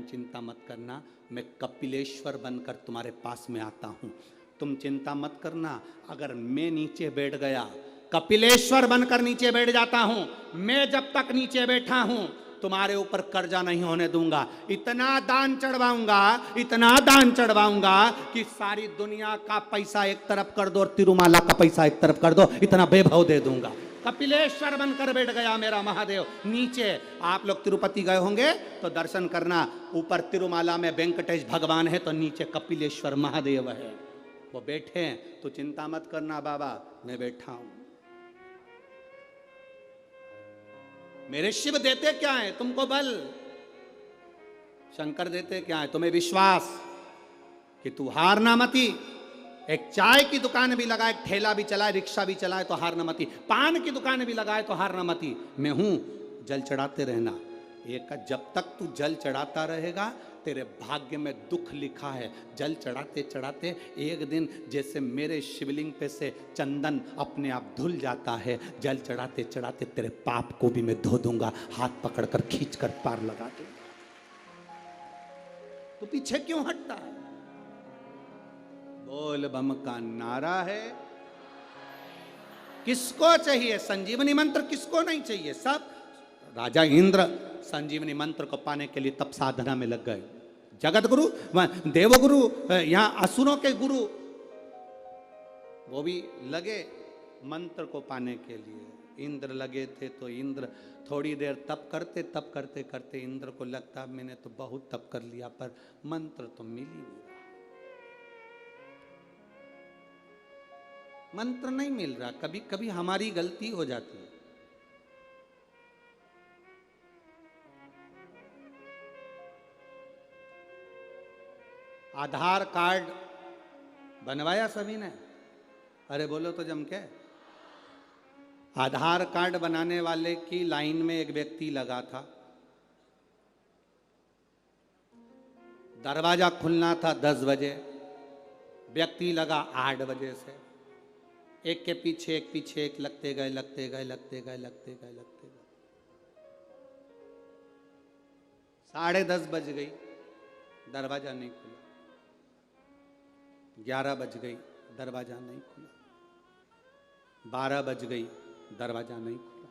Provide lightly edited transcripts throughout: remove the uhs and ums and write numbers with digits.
चिंता मत करना, मैं कपिलेश्वर बनकर तुम्हारे पास में आता हूं। तुम चिंता मत करना, अगर मैं नीचे बैठ गया, कपिलेश्वर बनकर नीचे बैठ जाता हूं, मैं जब तक नीचे बैठा हूं तुम्हारे ऊपर कर्जा नहीं होने दूंगा। इतना दान चढ़वाऊंगा, इतना दान चढ़वाऊंगा कि सारी दुनिया का पैसा एक तरफ कर दो और तिरुमाला का पैसा एक तरफ कर दो, इतना वैभव दे दूंगा। कपिलेश्वर बनकर बैठ गया मेरा महादेव नीचे। आप लोग तिरुपति गए होंगे तो दर्शन करना, ऊपर तिरुमाला में वेंकटेश भगवान है तो नीचे कपिलेश्वर महादेव है, वो बैठे हैं। तो चिंता मत करना बाबा, मैं बैठा हूं। मेरे शिव देते क्या है तुमको? बल। शंकर देते क्या है तुम्हें? विश्वास कि तू हारना मती। एक चाय की दुकान भी लगाए, ठेला भी चलाए, रिक्शा भी चलाए तो हारना मती। पान की दुकान भी लगाए तो हारना मती। मैं हूं, जल चढ़ाते रहना। एक जब तक तू जल चढ़ाता रहेगा तेरे भाग्य में दुख लिखा है। जल चढ़ाते चढ़ाते एक दिन जैसे मेरे शिवलिंग पे से चंदन अपने आप धुल जाता है, जल चढ़ाते चढ़ाते तेरे पाप को भी मैं धो दूंगा, हाथ पकड़कर खींचकर पार लगा दूंगा। तो पीछे क्यों हटता है? बोल बम का नारा है। किसको चाहिए संजीवनी मंत्र? किसको नहीं चाहिए? सब। राजा इंद्र संजीवनी मंत्र को पाने के लिए तप साधना में लग गए। जगत गुरु, देवगुरु, यहां असुरों के गुरु, वो भी लगे मंत्र को पाने के लिए। इंद्र लगे थे तो इंद्र थोड़ी देर तप करते, तप करते करते इंद्र को लगता मैंने तो बहुत तप कर लिया पर मंत्र तो मिल ही नहीं रहा, मंत्र नहीं मिल रहा। कभी कभी हमारी गलती हो जाती है। आधार कार्ड बनवाया सभी ने? अरे बोलो तो जम के। आधार कार्ड बनाने वाले की लाइन में एक व्यक्ति लगा था। दरवाजा खुलना था 10 बजे, व्यक्ति लगा 8 बजे से। एक के पीछे एक लगते गए, लगते गए, लगते गए, लगते गए, लगते गए। 10:30 बज गई, दरवाजा नहीं खुला। 11 बज गई, दरवाजा नहीं खुला। 12 बज गई, दरवाजा नहीं खुला।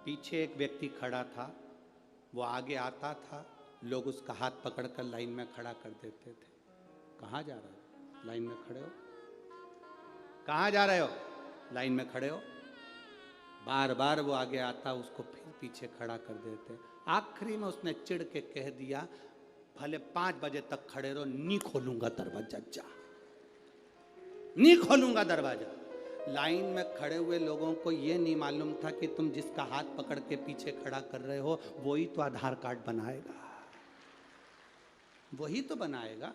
पीछे एक व्यक्ति खड़ा था, वो आगे आता था, लोग उसका हाथ पकड़कर लाइन में खड़ा कर देते थे। कहाँ जा रहे हो? लाइन में खड़े हो। कहाँ जा रहे हो? लाइन में खड़े हो। बार बार वो आगे आता, उसको फिर पीछे खड़ा कर देते। आखिरी में उसने चिढ़ के कह दिया भले 5 बजे तक खड़े रहो, नहीं खोलूंगा दरवाजा, जा नहीं खोलूंगा दरवाजा। लाइन में खड़े हुए लोगों को ये नहीं मालूम था कि तुम जिसका हाथ पकड़ के पीछे खड़ा कर रहे हो वही तो आधार कार्ड बनाएगा, वही तो बनाएगा।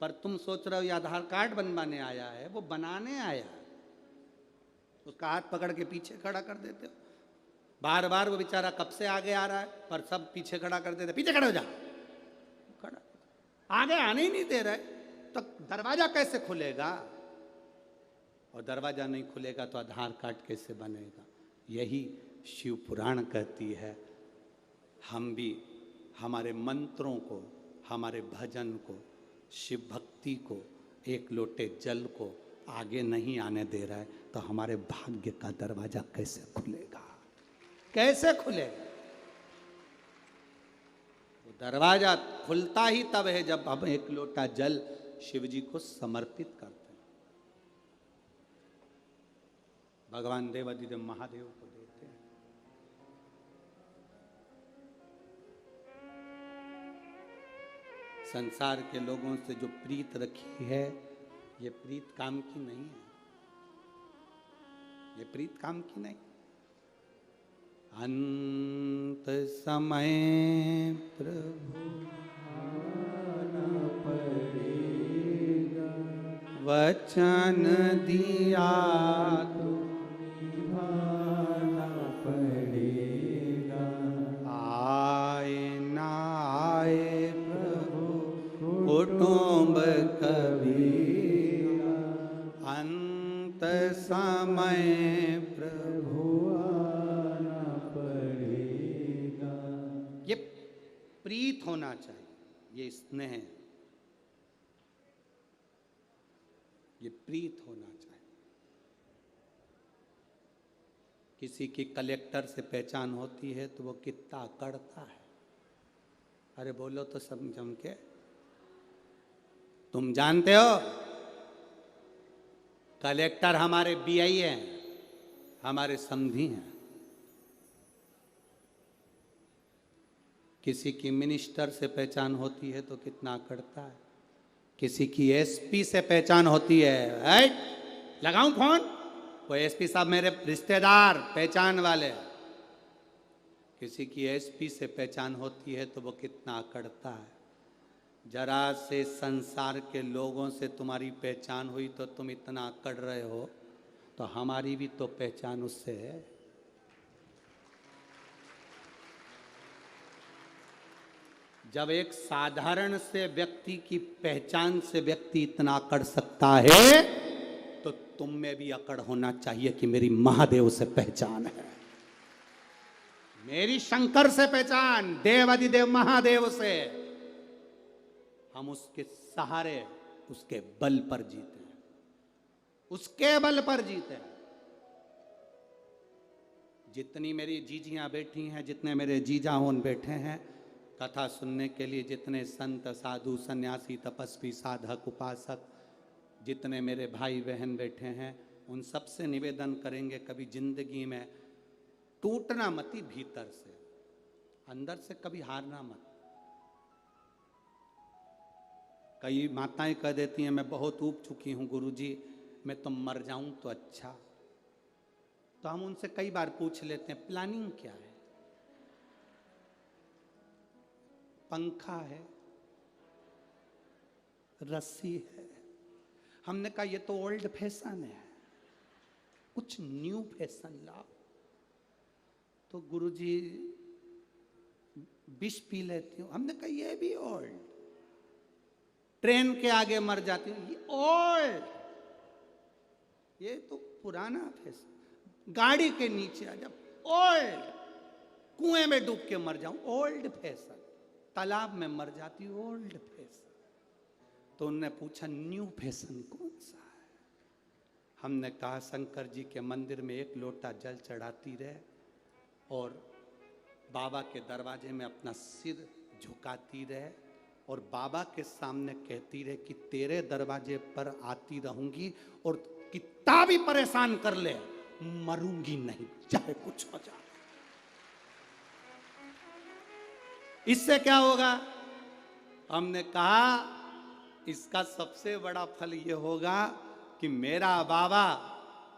पर तुम सोच रहे हो ये आधार कार्ड बनवाने आया है, वो बनाने आया। उसका हाथ पकड़ के पीछे खड़ा कर देते हो। बार बार वो बेचारा कब से आगे आ रहा है पर सब पीछे खड़ा कर देते। पीछे खड़े हो जा, खड़ा। आगे आने ही नहीं दे रहे तो दरवाजा कैसे खुलेगा? और दरवाजा नहीं खुलेगा तो आधार कार्ड कैसे बनेगा? यही शिव पुराण कहती है। हम भी हमारे मंत्रों को, हमारे भजन को, शिव भक्ति को, एक लोटे जल को आगे नहीं आने दे रहा है तो हमारे भाग्य का दरवाजा कैसे खुलेगा? कैसे खुलेगा? वो दरवाजा खुलता ही तब है जब हम एक लोटा जल शिव जी को समर्पित करते हैं। भगवान देवाधिदेव महादेव को देते हैं। संसार के लोगों से जो प्रीत रखी है, ये प्रीत काम की नहीं है, ये प्रीत काम की नहीं। अंत समय प्रभु आना पड़ेगा, वचन दिया तो निभाना पड़ेगा। आए ना आए कुटुंब कबीरा, अंत समय प्रभु आना पड़ेगा। ये प्रीत होना चाहिए, ये स्नेह, ये प्रीत होना चाहिए। किसी की कलेक्टर से पहचान होती है तो वो कितना अकड़ता है। अरे बोलो तो समझम के, तुम जानते हो कलेक्टर हमारे बीआई हैं, हमारे समधी हैं। किसी की मिनिस्टर से पहचान होती है तो कितना अकड़ता है। किसी की एसपी से पहचान होती है, लगाऊं फोन, वो एसपी साहब मेरे रिश्तेदार पहचान वाले। किसी की एसपी से पहचान होती है तो वो कितना अकड़ता है। जरा से संसार के लोगों से तुम्हारी पहचान हुई तो तुम इतना अकड़ रहे हो, तो हमारी भी तो पहचान उससे है। जब एक साधारण से व्यक्ति की पहचान से व्यक्ति इतना अकड़ सकता है, तो तुम में भी अकड़ होना चाहिए कि मेरी महादेव से पहचान है, मेरी शंकर से पहचान, देवाधिदेव महादेव से। हम उसके सहारे, उसके बल पर जीते हैं, उसके बल पर जीते हैं। जितनी मेरी जीजियां बैठी हैं, जितने मेरे जीजाओं बैठे हैं कथा सुनने के लिए, जितने संत साधु सन्यासी तपस्वी साधक उपासक, जितने मेरे भाई बहन बैठे हैं, उन सबसे निवेदन करेंगे कभी जिंदगी में टूटना मत, भीतर से, अंदर से कभी हारना मत। कई माताएं कह देती हैं मैं बहुत ऊब चुकी हूं गुरुजी, मैं तो मर जाऊं तो अच्छा। तो हम उनसे कई बार पूछ लेते हैं प्लानिंग क्या है? पंखा है, रस्सी है। हमने कहा ये तो ओल्ड फैशन है, कुछ न्यू फैशन लाओ। तो गुरुजी विष पी लेती हूँ। हमने कहा ये भी ओल्ड, ट्रेन के आगे मर जाती हूँ, ये ओल्ड, ये तो पुराना फैशन। गाड़ी के नीचे आ जा, ओल्ड, कुएं में डूब के मर जाऊं, ओल्ड फैशन। तालाब में मर जाती, ओल्ड फैशन। तो उनने पूछा न्यू फैशन कौन सा है? हमने कहा शंकर जी के मंदिर में एक लोटा जल चढ़ाती रहे और बाबा के दरवाजे में अपना सिर झुकाती रहे और बाबा के सामने कहती रहे कि तेरे दरवाजे पर आती रहूंगी और कितना भी परेशान कर ले मरूंगी नहीं, चाहे कुछ हो जाए। इससे क्या होगा? हमने कहा इसका सबसे बड़ा फल ये होगा कि मेरा बाबा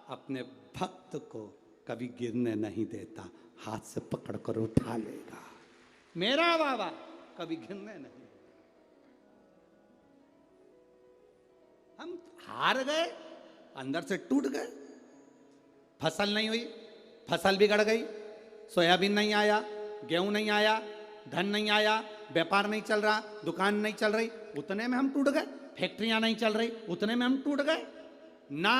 अपने भक्त को कभी गिरने नहीं देता, हाथ से पकड़कर उठा लेगा। मेरा बाबा कभी गिरने नहीं। हम हार गए, अंदर से टूट गए, फसल नहीं हुई, फसल बिगड़ गई, सोयाबीन नहीं आया, गेहूं नहीं आया, धन नहीं आया, व्यापार नहीं चल रहा, दुकान नहीं चल रही, उतने में हम टूट गए। फैक्ट्रियां नहीं चल रही, उतने में हम टूट गए ना।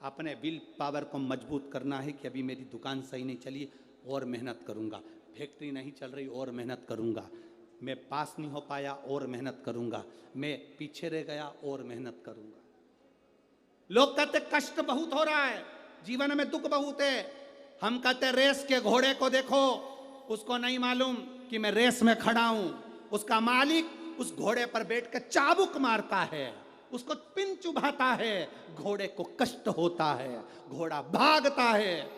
अपने विल पावर को मजबूत करना है कि अभी मेरी दुकान सही नहीं चली, और मेहनत करूंगा। फैक्ट्री नहीं चल रही, और मेहनत करूंगा। मैं पास नहीं हो पाया, और मेहनत करूंगा। मैं पीछे रह गया, और मेहनत करूंगा। लोग कहते कष्ट बहुत हो रहा है, जीवन में दुख बहुत है। हम कहते रेस के घोड़े को देखो, उसको नहीं मालूम कि मैं रेस में खड़ा हूं। उसका मालिक उस घोड़े पर बैठ कर चाबुक मारता है, उसको पिन चुभाता है, घोड़े को कष्ट होता है, घोड़ा भागता है।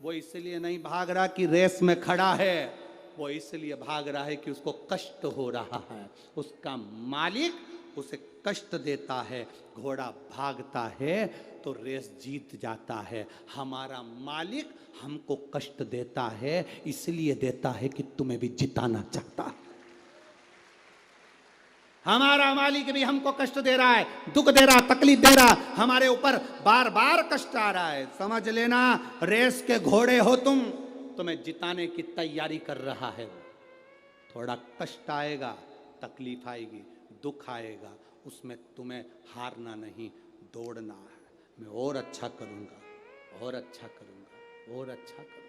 वो इसलिए नहीं भाग रहा कि रेस में खड़ा है, वो इसलिए भाग रहा है कि उसको कष्ट हो रहा है। उसका मालिक उसे कष्ट देता है, घोड़ा भागता है तो रेस जीत जाता है। हमारा मालिक हमको कष्ट देता है, इसलिए देता है कि तुम्हें भी जिताना चाहता है। हमारा मालिक भी हमको कष्ट दे रहा है, दुख दे रहा, तकलीफ दे रहा, हमारे ऊपर बार बार कष्ट आ रहा है। समझ लेना रेस के घोड़े हो तुम, तुम्हें जिताने की तैयारी कर रहा है। थोड़ा कष्ट आएगा, तकलीफ आएगी, दुख आएगा, उसमें तुम्हें हारना नहीं, दौड़ना है। मैं और अच्छा करूंगा, और अच्छा करूंगा, और अच्छा करूंगा।